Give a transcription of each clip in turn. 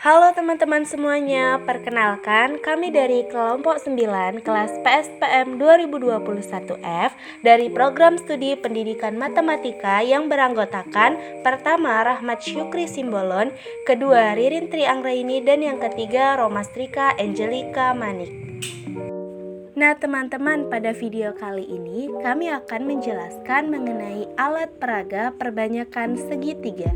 Halo teman-teman semuanya, perkenalkan kami dari kelompok 9 kelas PSPM 2021F dari program studi pendidikan matematika yang beranggotakan pertama Rahmat Syukri Simbolon, kedua Ririn Tri Anggraini, dan yang ketiga Romastrika Angelika Manik. Nah teman-teman, pada video kali ini kami akan menjelaskan mengenai alat peraga perbanyakan segitiga.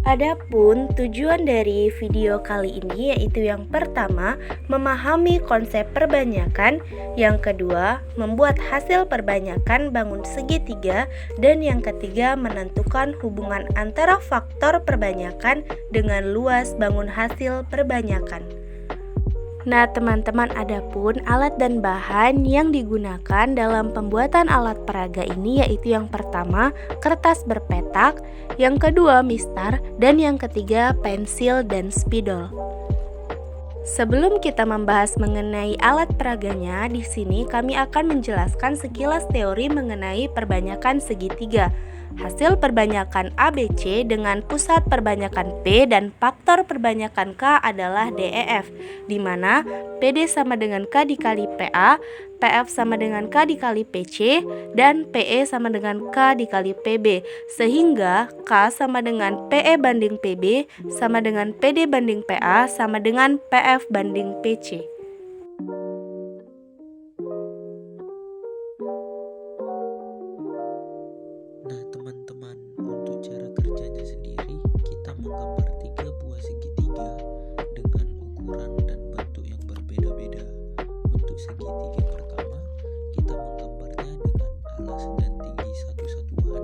Adapun tujuan dari video kali ini yaitu yang pertama, memahami konsep perbanyakan, yang kedua, membuat hasil perbanyakan bangun segitiga, dan yang ketiga, menentukan hubungan antara faktor perbanyakan dengan luas bangun hasil perbanyakan. Nah teman-teman, adapun alat dan bahan yang digunakan dalam pembuatan alat peraga ini yaitu yang pertama kertas berpetak, yang kedua mistar, dan yang ketiga pensil dan spidol. Sebelum kita membahas mengenai alat peraganya, di sini kami akan menjelaskan sekilas teori mengenai perbanyakan segitiga. Hasil perbanyakan ABC dengan pusat perbanyakan P dan faktor perbanyakan K adalah DEF, di mana PD sama dengan K dikali PA, PF sama dengan K dikali PC, dan PE sama dengan K dikali PB, sehingga K sama dengan PE banding PB sama dengan PD banding PA sama dengan PF banding PC. Nah teman-teman, untuk cara kerjanya sendiri, kita menggambar 3 buah segitiga dengan ukuran dan bentuk yang berbeda-beda. Untuk segitiga pertama, kita menggambarnya dengan alas dan tinggi satu satuan.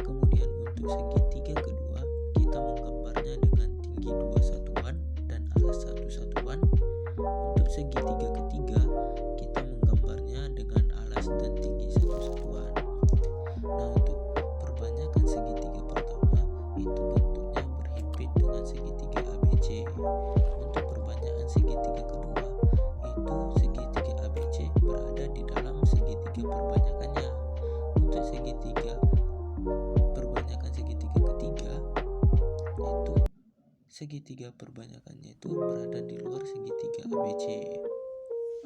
Kemudian untuk segitiga kedua, kita menggambarnya dengan tinggi 2 satuan dan alas 1 satuan. Untuk segitiga ketiga, kita menggambarnya dengan alas dan tinggi 1 satuan. Nah, untuk perbanyakan segitiga pertama itu bentuknya berhimpit dengan segitiga ABC. Untuk perbanyakan segitiga kedua itu segitiga ABC berada di dalam segitiga perbanyakannya. Untuk segitiga perbanyakan segitiga ketiga itu segitiga perbanyakannya itu berada di luar segitiga ABC.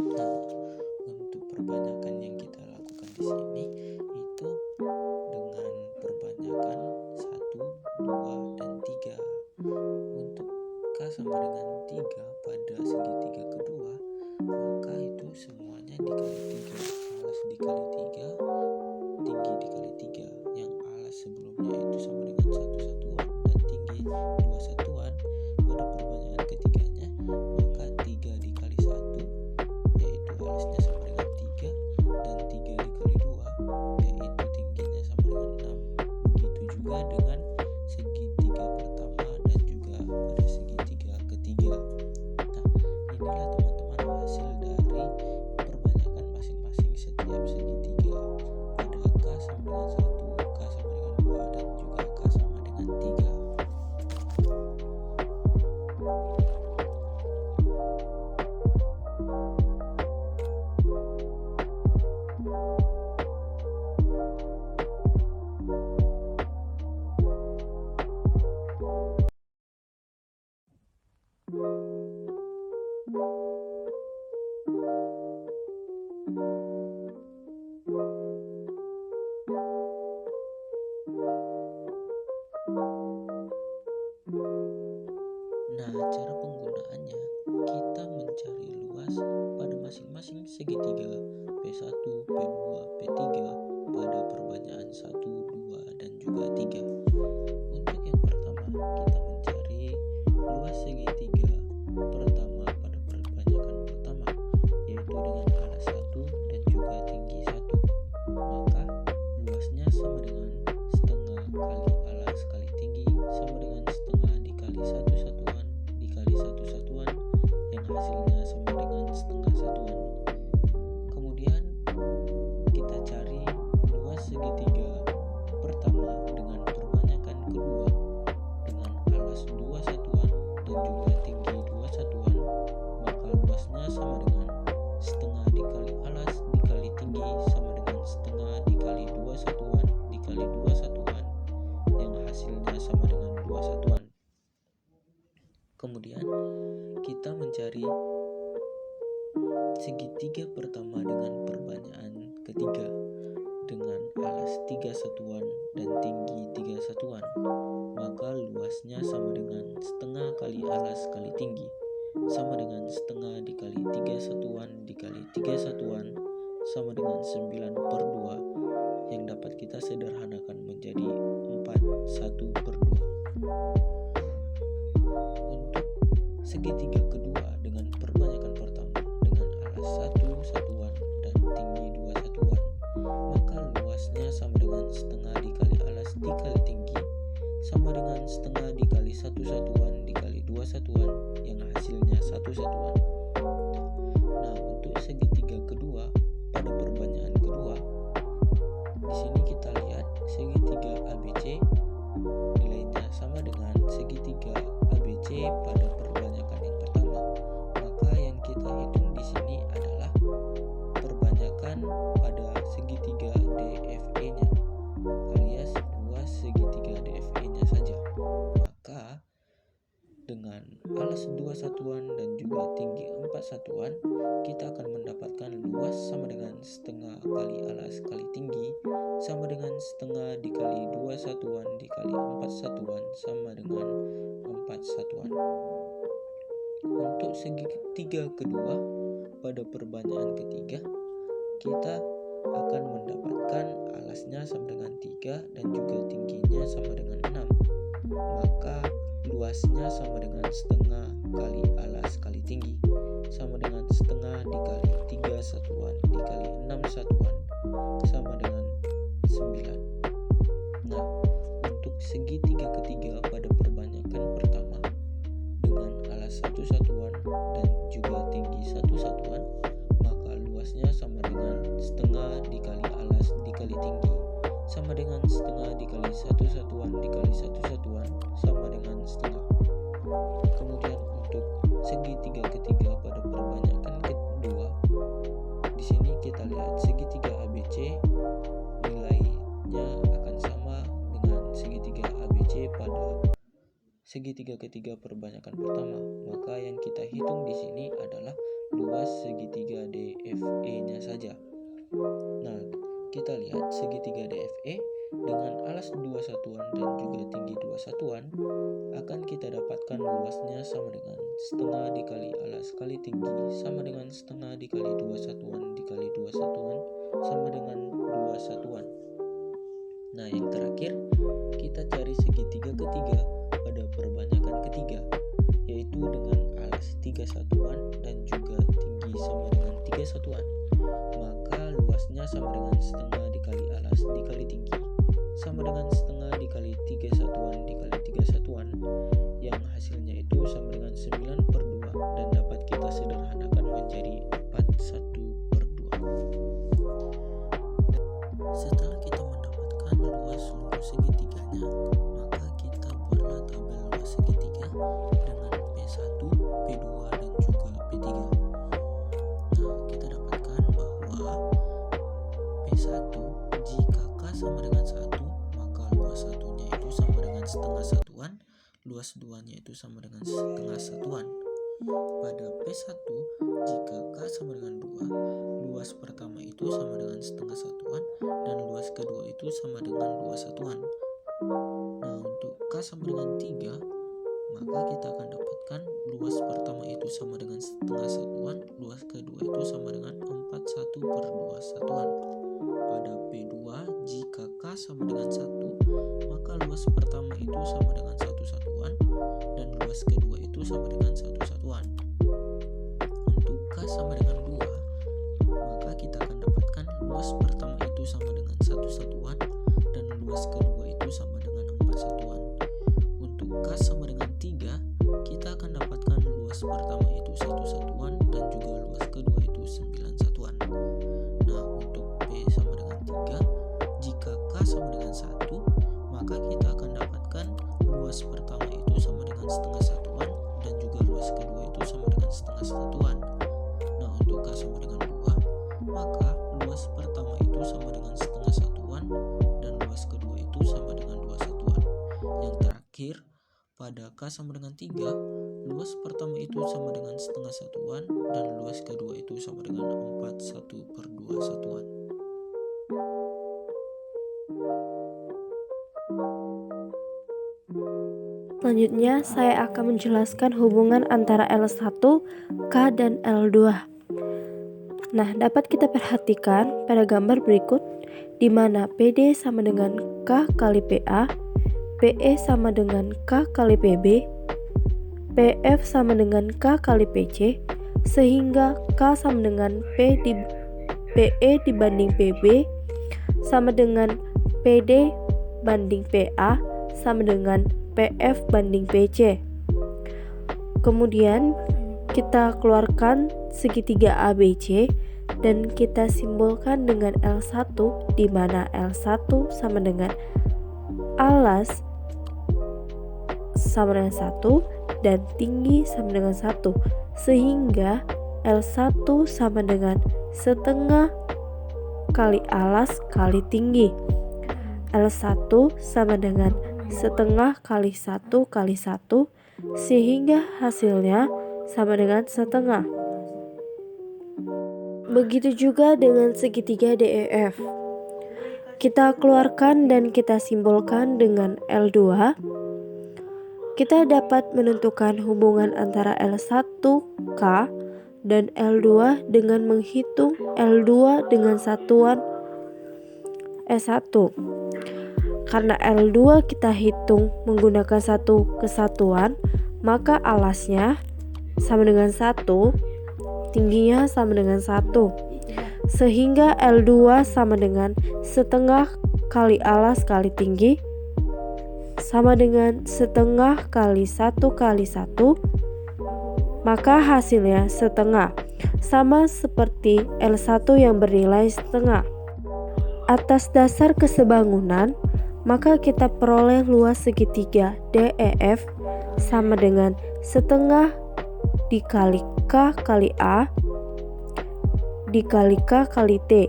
Nah, untuk perbanyakan yang kita lakukan di sini itu dengan perbanyakan 1, 2, dan 3. Untuk K sama dengan 3 pada segitiga kedua, maka itu semuanya dikali 3. Alas dikali 3, tinggi dikali 3. Yang alas sebelumnya itu sama dengan 1 satuan dan tinggi 2 satuan. Pada perbanyakan ketiganya, maka 3 dikali 1 yaitu alasnya sama dengan 3, dan 3 dikali 2 yaitu tingginya sama dengan 6. Begitu juga dengan segitiga pertama dan juga pada segitiga ketiga. Nah, inilah teman-teman hasil dari perbanyakan masing-masing setiap segitiga. Pada K sama dengan 1, K sama dengan 2, dan juga K sama dengan 3. Nah, cara penggunaannya, kita mencari luas pada masing-masing segitiga P1, P2, P3 pada perbanyakan 1, 2, dan juga 3. Untuk yang pertama, kita mencari luas segitiga pertama pada perbanyakan pertama, yaitu dengan alas 1 dan juga tinggi 1. Maka luasnya sama dengan setengah kali alas kali tinggi sama dengan setengah dikali 1 satuan dikali 1 satuan, yang hasilnya sama dengan setengah satuan. Kemudian kita cari luas segitiga pertama dengan perbanyakan kedua dengan alas 2 satuan dan juga tinggi 2 satuan, maka luasnya sama dengan setengah dikali alas dikali tinggi sama dengan setengah dikali 2 satuan dikali 2 satuan, yang hasilnya sama dengan 2 satuan. Kemudian kita mencari segitiga pertama dengan perbanyaan ketiga dengan alas 3 satuan dan tinggi 3 satuan. Maka luasnya sama dengan setengah kali alas kali tinggi, sama dengan setengah dikali 3 satuan dikali 3 satuan, sama dengan 9/2, yang dapat kita sederhanakan menjadi 4/1/2. Untuk segitiga kedua dengan perbanyakan pertama dengan alas 1 satuan dan tinggi 2 satuan, maka luasnya sama dengan setengah dikali alas dikali tinggi, sama dengan setengah dikali 1 satuan dikali 2 satuan, yang hasilnya 1 satuan. Nah, untuk segitiga kedua pada perbanyaan kedua, di sini kita lihat segitiga ABC nilainya sama dengan segitiga ABC pada perbanyakan yang pertama. Maka yang kita hitung di sini adalah perbanyakan pada segitiga DFE-nya, alias luas segitiga DFE-nya saja. Maka dengan alas 2 satuan dan juga tinggi 4 satuan, kita akan mendapatkan luas sama dengan setengah kali alas kali tinggi, sama dengan setengah dikali 2 satuan dikali 4 satuan, sama dengan 4 satuan. Untuk segitiga kedua pada perbanyaan ketiga, kita akan mendapatkan alasnya sama dengan 3 dan juga tingginya sama dengan 6. Maka luasnya sama dengan setengah kali alas kali tinggi, sama dengan setengah dikali 3 satuan dikali 6 satuan, sama dengan 9. Nah, untuk segitiga ketiga pada perbanyakan pertama dengan alas 1 satuan dan juga tinggi 1 satuan, maka luasnya sama dengan setengah dikali alas dikali tinggi, sama dengan setengah dikali 1 satuan dikali 1 satuan, sama dengan setengah. Kemudian untuk segitiga ketiga pada perbanyakan kedua, di sini kita lihat segitiga ABC nilainya akan sama dengan segitiga ABC pada segitiga ketiga perbanyakan pertama. Maka yang kita hitung di sini adalah luas segitiga DFE-nya saja. Nah, kita lihat segitiga DFE dengan alas 2 satuan dan juga tinggi 2 satuan akan kita dapatkan luasnya sama dengan setengah dikali alas kali tinggi, sama dengan setengah dikali 2 satuan dikali 2 satuan, sama dengan 2 satuan. Nah, yang terakhir kita cari segitiga ketiga pada perbanyakan ketiga, yaitu dengan alas 3 satuan dan juga tinggi sama dengan 3 satuan. Maka luasnya sama dengan setengah dikali alas dikali tinggi, sama dengan setengah dikali 3 satuan dikali 3 satuan, yang hasilnya itu sama dengan 9/2 dan dapat kita sederhanakan menjadi 4/1/2. Setelah kita mendapatkan luas seluruh segitiganya, maka kita buatlah tabel luas segitiga dengan P1, P2, dan juga P3. Nah, kita dapatkan bahwa P1 jika K sama dengan 1, maka luas satunya itu sama dengan setengah satuan, luas duanya itu sama dengan setengah satuan. Pada P1 jika K sama dengan 2, luas pertama itu sama dengan setengah satuan dan luas kedua itu sama dengan 2 satuan. Nah, untuk K sama dengan 3, maka kita akan dapatkan luas pertama itu sama dengan setengah satuan, luas kedua itu sama dengan 4/1/2 satuan. Pada P2 jika K sama dengan 1, maka luas pertama itu sama dengan 1 satuan dan luas kedua itu sama dengan 1 satuan. Untuk K sama dengan 2, maka kita akan dapatkan luas pertama itu sama dengan 1 satuan dan luas kedua itu sama dengan 4 satuan. Untuk K sama dengan 3, kita akan dapatkan luas pertama itu 1 satuan dan juga luas kedua itu 9 satuan. Nah, untuk P sama dengan 3, jika K sama dengan 1, maka kita akan dapatkan luas pertama itu sama dengan setengah satuan dan juga luas kedua itu sama dengan setengah satuan. Nah, untuk K sama dengan 2, maka luas pertama itu sama dengan setengah satuan dan luas kedua itu sama dengan 2 satuan. Yang terakhir, pada K sama dengan 3, Luas pertama itu sama dengan setengah satuan dan luas kedua itu sama dengan 41/2 satuan. Selanjutnya, saya akan menjelaskan hubungan antara L1, K, dan L2. Nah, dapat kita perhatikan pada gambar berikut, di mana PD sama dengan K kali PA, PE sama dengan K kali PB, PF sama dengan K kali PC, sehingga K sama dengan PE dibanding PB, sama dengan PD banding PA, sama dengan PF banding PC. Kemudian kita keluarkan segitiga ABC dan kita simbolkan dengan L1, di mana L1 sama dengan alas sama dengan 1 dan tinggi sama dengan 1, sehingga L1 sama dengan setengah kali alas kali tinggi. L1 sama dengan setengah kali 1 kali 1, sehingga hasilnya sama dengan setengah. Begitu juga dengan segitiga DEF. Kita keluarkan dan kita simbolkan dengan L2. Kita dapat menentukan hubungan antara L1K dan L2 dengan menghitung L2 dengan satuan S1. Karena L2 kita hitung menggunakan satu kesatuan, maka alasnya sama dengan 1, tingginya sama dengan 1, sehingga L2 sama dengan setengah kali alas kali tinggi sama dengan setengah kali 1 kali 1, maka hasilnya setengah, sama seperti L1 yang bernilai setengah. Atas dasar kesebangunan, maka kita peroleh luas segitiga DEF sama dengan setengah dikali K kali A dikali K kali T.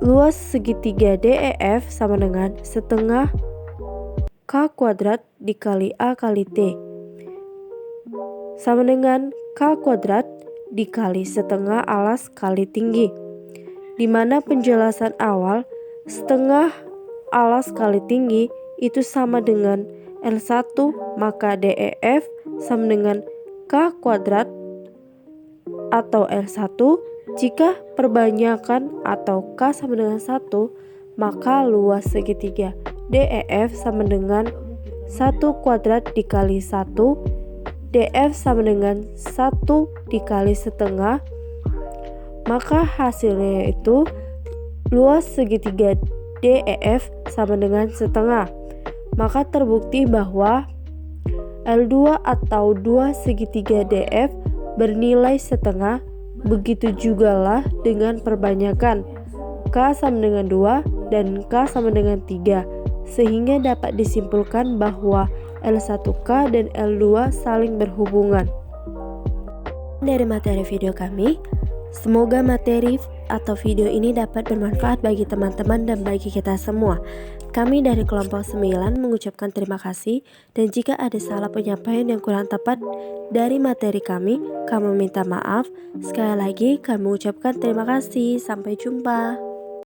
Luas segitiga DEF sama dengan setengah K kuadrat dikali A kali T sama dengan K kuadrat dikali setengah alas kali tinggi, di mana penjelasan awal setengah alas kali tinggi itu sama dengan L1, maka DEF sama dengan K kuadrat atau L1. Jika perbanyakan atau K sama dengan 1, maka luas segitiga DEF sama dengan 1 kuadrat dikali 1, DF sama dengan 1 dikali setengah, maka hasilnya yaitu luas segitiga DEF sama dengan setengah. Maka terbukti bahwa L2 atau 2 segitiga DF bernilai setengah. Begitu jugalah dengan perbanyakan K sama dengan 2 dan K sama dengan 3, sehingga dapat disimpulkan bahwa L1K dan L2 saling berhubungan. Dari materi video kami, semoga materi atau video ini dapat bermanfaat bagi teman-teman dan bagi kita semua. Kami dari kelompok 9 mengucapkan terima kasih, dan jika ada salah penyampaian yang kurang tepat dari materi kami minta maaf. Sekali lagi kami mengucapkan terima kasih. Sampai jumpa.